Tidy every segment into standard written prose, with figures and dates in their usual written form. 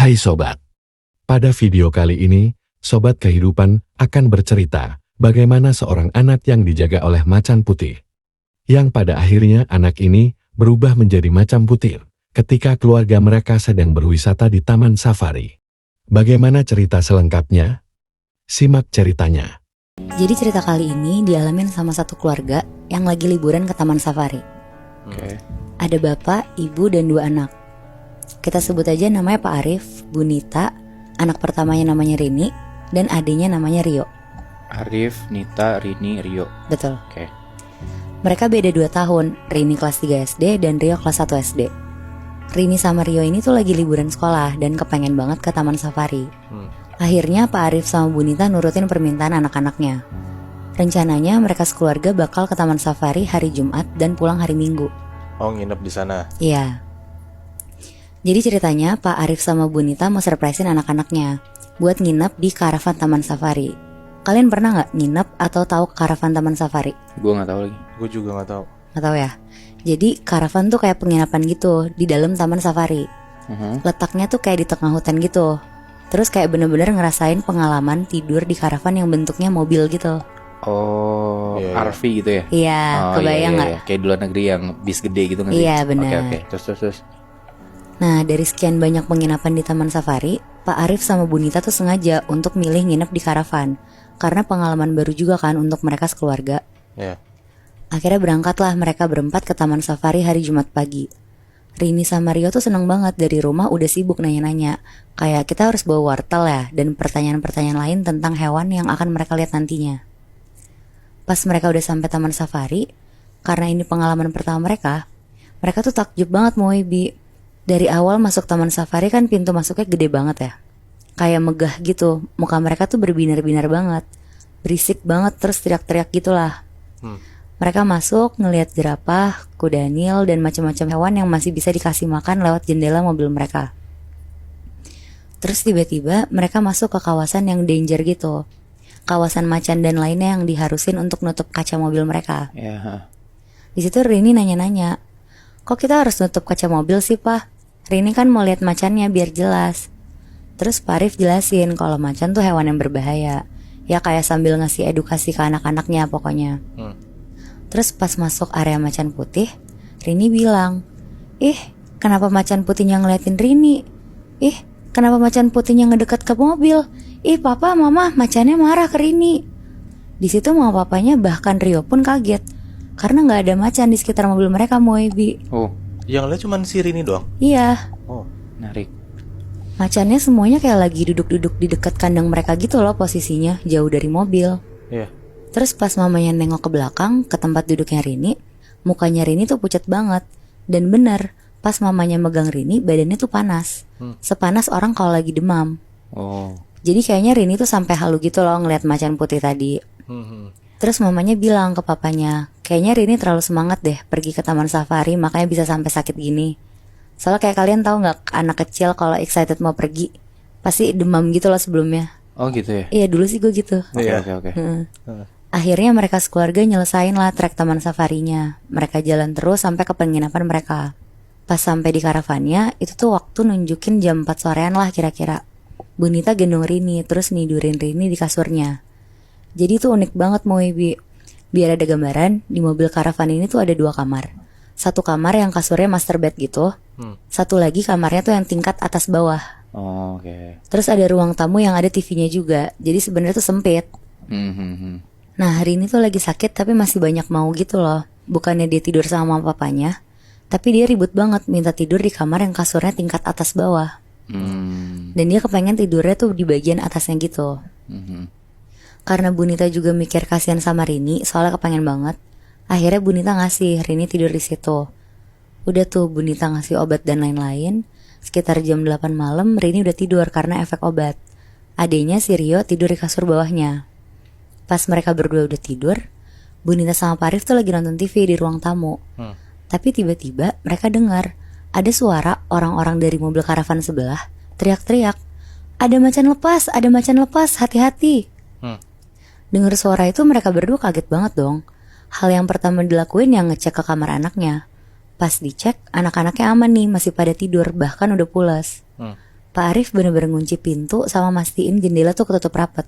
Hai Sobat, pada video kali ini, Sobat Kehidupan akan bercerita bagaimana seorang anak yang dijaga oleh macan putih. Yang pada akhirnya anak ini berubah menjadi macan putih ketika keluarga mereka sedang berwisata di taman safari. Bagaimana cerita selengkapnya? Simak ceritanya. Jadi cerita kali ini dialamin sama satu keluarga yang lagi liburan ke taman safari. Ada bapak, ibu, dan 2 anak. Kita sebut aja namanya Pak Arif, Bu Nita, anak pertamanya namanya Rini, dan adiknya namanya Rio. Arif, Nita, Rini, Rio. Betul. Oke. Mereka beda 2 tahun, Rini kelas 3 SD dan Rio kelas 1 SD. Rini sama Rio ini tuh lagi liburan sekolah dan kepengen banget ke taman safari. Akhirnya Pak Arif sama Bu Nita nurutin permintaan anak-anaknya. Rencananya mereka sekeluarga bakal ke taman safari hari Jumat dan pulang hari Minggu. Oh, nginep di sana. Iya. Jadi ceritanya Pak Arif sama Bu Nita mau surprisein anak-anaknya buat nginep di karavan taman safari. Kalian pernah nggak nginep atau tahu karavan taman safari? Gue nggak tahu lagi. Gue juga nggak tahu. Nggak tahu ya. Jadi karavan tuh kayak penginapan gitu di dalam taman safari. Letaknya tuh kayak di tengah hutan gitu. Terus kayak bener-bener ngerasain pengalaman tidur di karavan yang bentuknya mobil gitu. Oh, Iya. RV gitu ya? Iya, Oh, kebayang nggak? iya. Kayak di luar negeri yang bis gede gitu nggak sih? Iya, benar. Oke. Terus. Nah, dari sekian banyak penginapan di taman safari, Pak Arif sama Bu Nita tuh sengaja untuk milih nginep di karavan. Karena pengalaman baru juga kan untuk mereka sekeluarga. Ya. Akhirnya berangkatlah mereka berempat ke taman safari hari Jumat pagi. Rini sama Rio tuh seneng banget, dari rumah udah sibuk nanya-nanya. Kayak kita harus bawa wortel ya, dan pertanyaan-pertanyaan lain tentang hewan yang akan mereka lihat nantinya. Pas mereka udah sampai taman safari, karena ini pengalaman pertama mereka tuh takjub banget Moebi. Dari awal masuk taman safari kan pintu masuknya gede banget ya. Kayak megah gitu, muka mereka tuh berbinar-binar banget. Berisik banget, terus teriak-teriak gitulah. Mereka masuk ngelihat jerapah, kuda nil, dan macam-macam hewan yang masih bisa dikasih makan lewat jendela mobil mereka. Terus tiba-tiba mereka masuk ke kawasan yang danger gitu. Kawasan macan dan lainnya yang diharusin untuk nutup kaca mobil mereka. Ya. Di situ Rini nanya-nanya, kok kita harus nutup kaca mobil sih Pak? Rini kan mau lihat macannya biar jelas. Terus Pak Arif jelasin kalau macan tuh hewan yang berbahaya. Ya kayak sambil ngasih edukasi ke anak-anaknya pokoknya. Terus pas masuk area macan putih, Rini bilang, ih kenapa macan putihnya ngeliatin Rini? Ih kenapa macan putihnya ngedeket ke mobil? Ih papa mama macannya marah ke Rini. Di situ mama papanya bahkan Rio pun kaget karena nggak ada macan di sekitar mobil mereka Moebi. Oh, Yang lihat cuma si Rini doang. Iya, Oh. menarik. macannya semuanya kayak lagi duduk-duduk di dekat kandang mereka gitu loh posisinya, jauh dari mobil. Iya. Terus pas mamanya nengok ke belakang, ke tempat duduknya Rini, mukanya Rini tuh pucat banget. Dan bener, pas mamanya megang Rini, badannya tuh panas. Sepanas orang kalau lagi demam. Oh. Jadi kayaknya Rini tuh sampai halu gitu loh ngeliat macan putih tadi. Terus mamanya bilang ke papanya, kayaknya Rini terlalu semangat deh pergi ke taman safari, makanya bisa sampai sakit gini. Soalnya kayak kalian tahu nggak, anak kecil kalau excited mau pergi pasti demam gitu loh sebelumnya. Oh gitu ya? Iya dulu sih gue gitu. Oke. Akhirnya mereka sekeluarga nyelesain lah trek taman safarinya. Mereka jalan terus sampai ke penginapan mereka. Pas sampai di karavannya, itu tuh waktu nunjukin jam 4 sorean lah kira-kira. Bu Nita gendong Rini, terus nidurin Rini di kasurnya. Jadi tuh unik banget Moebi. Biar ada gambaran, di mobil karavan ini tuh ada 2 kamar. Satu kamar yang kasurnya master bed gitu. Satu lagi kamarnya tuh yang tingkat atas bawah. Oh, oke. Terus ada ruang tamu yang ada TV-nya juga. Jadi sebenarnya tuh sempit. Nah hari ini tuh lagi sakit tapi masih banyak mau gitu loh. Bukannya dia tidur sama mama papanya, tapi dia ribut banget minta tidur di kamar yang kasurnya tingkat atas bawah. Dan dia kepengen tidurnya tuh di bagian atasnya gitu. Karena Bu Nita juga mikir kasihan sama Rini, soalnya kepengen banget. Akhirnya Bu Nita ngasih Rini tidur di situ. Udah tuh Bu Nita ngasih obat dan lain-lain. Sekitar jam 8 malam Rini udah tidur karena efek obat. Adenya si Rio tidur di kasur bawahnya. Pas mereka berdua udah tidur, Bu Nita sama Pak Arif tuh lagi nonton TV di ruang tamu. Tapi tiba-tiba mereka dengar ada suara orang-orang dari mobil karavan sebelah teriak-teriak, ada macan lepas, hati-hati. Dengar suara itu mereka berdua kaget banget dong. Hal yang pertama dilakuin yang ngecek ke kamar anaknya. Pas dicek, anak-anaknya aman nih, masih pada tidur, bahkan udah pulas. Pak Arif bener-bener ngunci pintu sama mastiin jendela tuh ketutup rapat.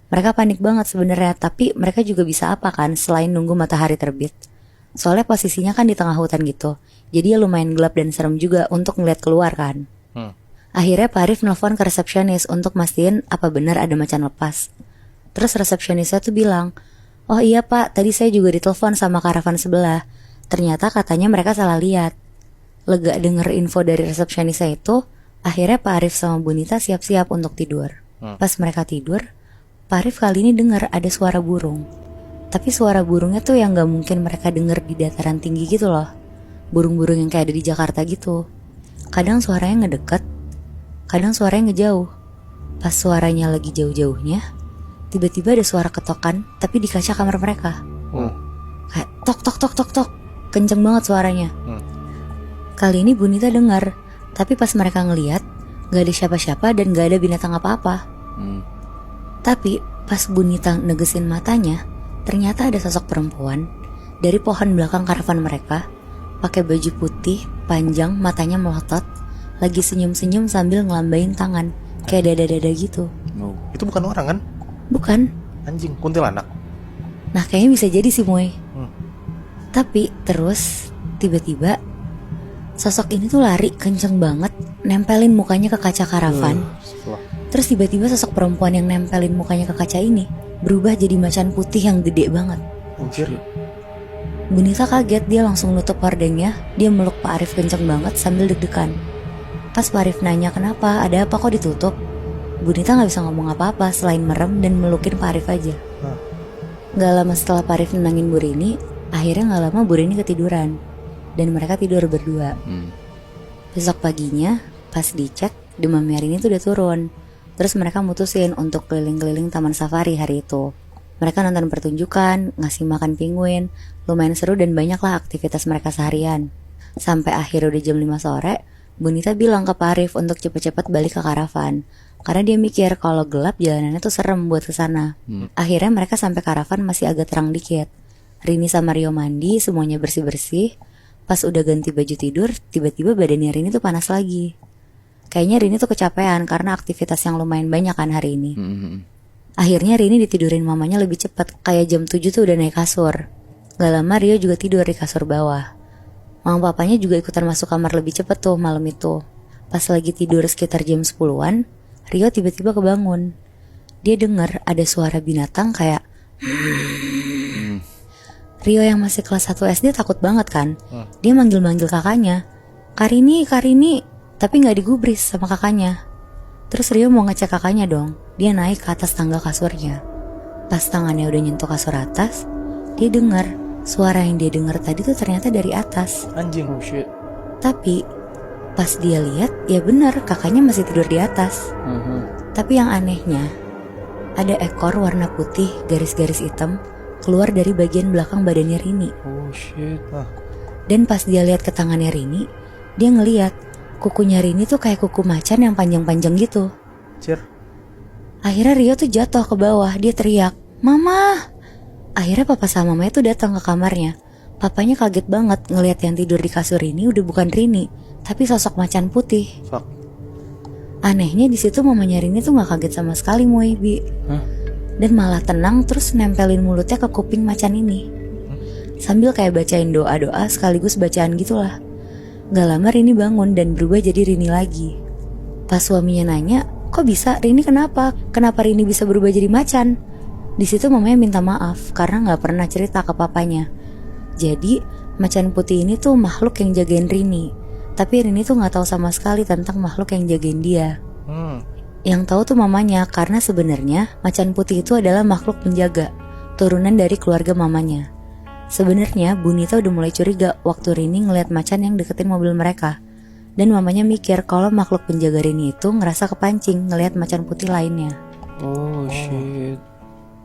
Mereka panik banget sebenarnya, tapi mereka juga bisa apa kan selain nunggu matahari terbit. Soalnya posisinya kan di tengah hutan gitu, jadi ya lumayan gelap dan serem juga untuk ngeliat keluar kan. Akhirnya Pak Arif nelfon ke resepsionis untuk mastiin apa benar ada macan lepas. Terus resepsionisnya tuh bilang, "Oh iya Pak, tadi saya juga ditelepon sama karavan sebelah. Ternyata katanya mereka salah lihat." Lega denger info dari resepsionisnya itu, akhirnya Pak Arif sama Bu Nita siap-siap untuk tidur. Pas mereka tidur, Pak Arif kali ini dengar ada suara burung. Tapi suara burungnya tuh yang gak mungkin mereka denger di dataran tinggi gitu loh. Burung-burung yang kayak ada di Jakarta gitu. Kadang suaranya ngedeket, kadang suaranya ngejauh. Pas suaranya lagi jauh-jauhnya, tiba-tiba ada suara ketokan tapi di kaca kamar mereka. Kayak tok tok tok tok tok. Kenceng banget suaranya. Kali ini Bu Nita dengar, tapi pas mereka ngeliat, gak ada siapa-siapa dan gak ada binatang apa-apa. Tapi pas Bu Nita negesin matanya, ternyata ada sosok perempuan dari pohon belakang karavan mereka, pakai baju putih, panjang, matanya melotot, lagi senyum-senyum sambil ngelambain tangan, kayak dada-dada gitu. Itu bukan orang kan? Bukan. Anjing, kuntilanak. Nah kayaknya bisa jadi sih Moy. Tapi terus tiba-tiba sosok ini tuh lari kenceng banget, nempelin mukanya ke kaca karavan. Terus tiba-tiba sosok perempuan yang nempelin mukanya ke kaca ini berubah jadi macan putih yang gede banget. Anjir. Bu Nita kaget, dia langsung nutup hordengnya. Dia meluk Pak Arif kenceng banget sambil deg-degan. Pas Pak Arif nanya kenapa, ada apa kok ditutup, Bu Nita gak bisa ngomong apa-apa selain merem dan melukin Pak Arif aja. Gak lama setelah Pak Arif nenangin Bu Rini, akhirnya gak lama Bu Rini ketiduran. Dan mereka tidur berdua. Besok paginya pas dicek, demamnya Rini tuh udah turun. Terus mereka mutusin untuk keliling-keliling taman safari hari itu. Mereka nonton pertunjukan, ngasih makan penguin, lumayan seru dan banyaklah aktivitas mereka seharian. Sampai akhir udah jam 5 sore, Bu Nita bilang ke Pak Arif untuk cepet-cepet balik ke karavan. Karena dia mikir kalau gelap jalanannya tuh serem buat kesana. Akhirnya mereka sampai karavan masih agak terang dikit. Rini sama Rio mandi, semuanya bersih-bersih. Pas udah ganti baju tidur, tiba-tiba badannya Rini tuh panas lagi. Kayaknya Rini tuh kecapean karena aktivitas yang lumayan banyak kan hari ini. Akhirnya Rini ditidurin mamanya lebih cepat, kayak jam 7 tuh udah naik kasur. Gak lama Rio juga tidur di kasur bawah. Mama papanya juga ikutan masuk kamar lebih cepet tuh malam itu. Pas lagi tidur sekitar jam 10-an, Rio tiba-tiba kebangun. Dia dengar ada suara binatang kayak Rio yang masih kelas 1 SD takut banget kan. Dia manggil-manggil kakaknya, Karini, Karini. Tapi gak digubris sama kakaknya. Terus Rio mau ngecek kakaknya dong. Dia naik ke atas tangga kasurnya. Pas tangannya udah nyentuh kasur atas, dia dengar suara yang dia dengar tadi tuh ternyata dari atas. Anjing. Oh shit. Tapi pas dia lihat, ya benar kakaknya masih tidur di atas. Tapi yang anehnya, ada ekor warna putih garis-garis hitam keluar dari bagian belakang badannya Rini. Oh shit. Dan pas dia lihat ke tangannya Rini, dia ngeliat kukunya Rini tuh kayak kuku macan yang panjang-panjang gitu. Anjir. Akhirnya Rio tuh jatuh ke bawah, dia teriak, "Mama!" Akhirnya papa sama mamanya tuh datang ke kamarnya. Papanya kaget banget ngelihat yang tidur di kasur ini udah bukan Rini, tapi sosok macan putih. Fuck. Anehnya di situ mamanya Rini tuh nggak kaget sama sekali, Bi. Dan malah tenang terus nempelin mulutnya ke kuping macan ini. Sambil kayak bacain doa-doa sekaligus bacaan gitulah. Gak lama Rini bangun dan berubah jadi Rini lagi. Pas suaminya nanya, kok bisa? Rini kenapa? Kenapa Rini bisa berubah jadi macan? Di situ mamanya minta maaf karena gak pernah cerita ke papanya. Jadi macan putih ini tuh makhluk yang jagain Rini. Tapi Rini tuh gak tahu sama sekali tentang makhluk yang jagain dia. Yang tahu tuh mamanya, karena sebenarnya macan putih itu adalah makhluk penjaga, turunan dari keluarga mamanya. Sebenarnya Bu Nita udah mulai curiga waktu Rini ngeliat macan yang deketin mobil mereka. Dan mamanya mikir kalau makhluk penjaga Rini itu ngerasa kepancing ngeliat macan putih lainnya. Oh shit.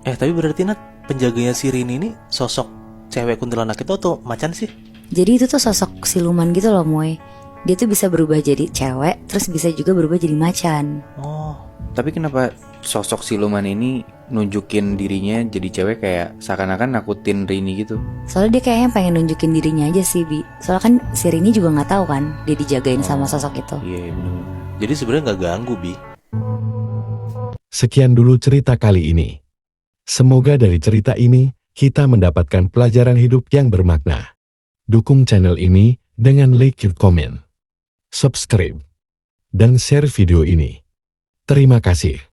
Tapi berarti Nat, penjaganya si Rini ini sosok cewek kuntilanak itu atau macan sih? Jadi itu tuh sosok siluman gitu loh Moy. Dia tuh bisa berubah jadi cewek, terus bisa juga berubah jadi macan. Tapi kenapa sosok siluman ini nunjukin dirinya jadi cewek kayak seakan-akan nakutin Rini gitu. Soalnya dia kayaknya pengen nunjukin dirinya aja sih, Bi. Soalnya kan si Rini juga nggak tahu kan dia dijagain sama sosok itu. Iya bener. Jadi sebenarnya nggak ganggu, Bi. Sekian dulu cerita kali ini. Semoga dari cerita ini, kita mendapatkan pelajaran hidup yang bermakna. Dukung channel ini dengan like, comment, subscribe, dan share video ini. Terima kasih.